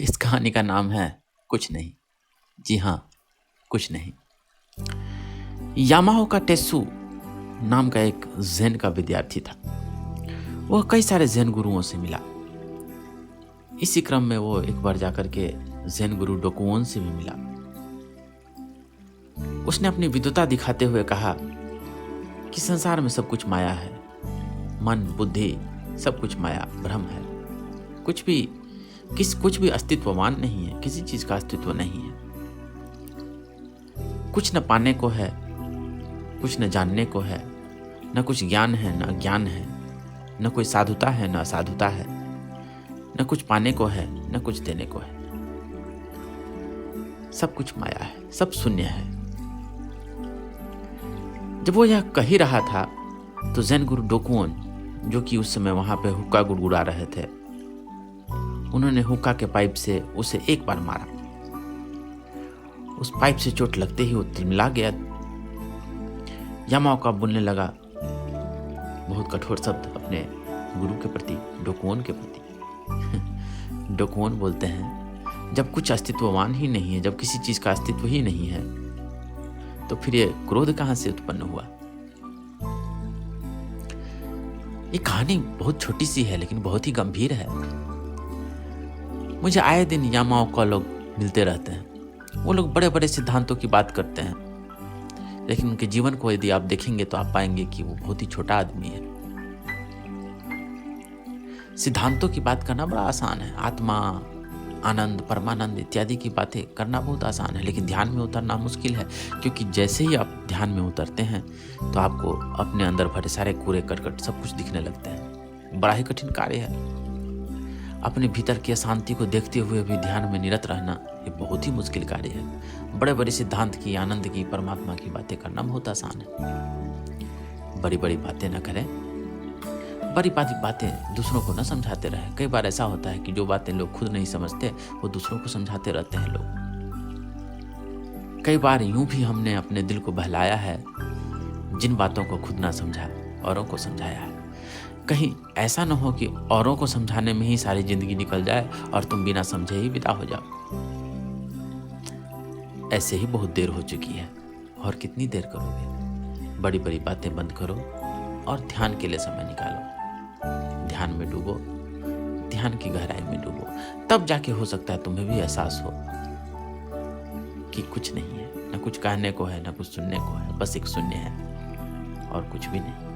इस कहानी का नाम है कुछ नहीं। जी हाँ, कुछ नहीं। यामाओ का टेस्सू नाम का एक ज़ेन का विद्यार्थी था। वह कई सारे ज़ेन गुरुओं से मिला। इसी क्रम में वो एक बार जाकर के ज़ेन गुरु डोकुओन से भी मिला। उसने अपनी विद्वता दिखाते हुए कहा कि संसार में सब कुछ माया है। मन, बुद्धि, सब कुछ माया, भ्रम है। कुछ भी अस्तित्ववान नहीं है। किसी चीज का अस्तित्व नहीं है। कुछ न पाने को है, कुछ न जानने को है, न कुछ ज्ञान है न अज्ञान है, न कोई साधुता है न असाधुता है, न कुछ पाने को है न कुछ देने को है। सब कुछ माया है, सब शून्य है। जब वो यह कह ही रहा था तो ज़ेन गुरु डोकुओन, जो कि उस समय वहां पे हुक्का गुड़गुड़ा रहे थे, उन्होंने हुक्का के पाइप से उसे एक बार मारा। उस पाइप से चोट लगते ही वो तिलमिला गया। यामाओ का बोलने लगा बहुत कठोर शब्द अपने गुरु के प्रति, डोकुओन के प्रति। डोकुओन बोलते हैं, जब कुछ अस्तित्ववान ही नहीं है, जब किसी चीज का अस्तित्व ही नहीं है, तो फिर ये क्रोध कहां से उत्पन्न हुआ। ये कहानी बहुत छोटी सी है लेकिन बहुत ही गंभीर है। मुझे आए दिन यामाओ का लोग मिलते रहते हैं। वो लोग बड़े बड़े सिद्धांतों की बात करते हैं, लेकिन उनके जीवन को यदि आप देखेंगे तो आप पाएंगे कि वो बहुत ही छोटा आदमी है। सिद्धांतों की बात करना बड़ा आसान है। आत्मा, आनंद, परमानंद इत्यादि की बातें करना बहुत आसान है, लेकिन ध्यान में उतरना मुश्किल है। क्योंकि जैसे ही आप ध्यान में उतरते हैं तो आपको अपने अंदर भरे सारे कूड़े करकट सब कुछ दिखने लगते हैं। बड़ा ही कठिन कार्य है। अपने भीतर की अशांति को देखते हुए भी ध्यान में निरत रहना ये बहुत ही मुश्किल कार्य है। बड़े बड़े सिद्धांत की, आनंद की, परमात्मा की बातें करना बहुत आसान है। बड़ी बड़ी बातें न करें, बड़ी बातें दूसरों को न समझाते रहे। कई बार ऐसा होता है कि जो बातें लोग खुद नहीं समझते वो दूसरों को समझाते रहते हैं लोग। कई बार यूं भी हमने अपने दिल को बहलाया है, जिन बातों को खुद ना समझा औरों को समझाया है। कहीं ऐसा न हो कि औरों को समझाने में ही सारी जिंदगी निकल जाए और तुम बिना समझे ही विदा हो जाओ। ऐसे ही बहुत देर हो चुकी है, और कितनी देर करोगे। बड़ी बड़ी बातें बंद करो और ध्यान के लिए समय निकालो। ध्यान में डूबो, ध्यान की गहराई में डूबो। तब जाके हो सकता है तुम्हें भी एहसास हो कि कुछ नहीं है, न कुछ कहने को है, न कुछ सुनने को है, बस एक शून्य है और कुछ भी नहीं।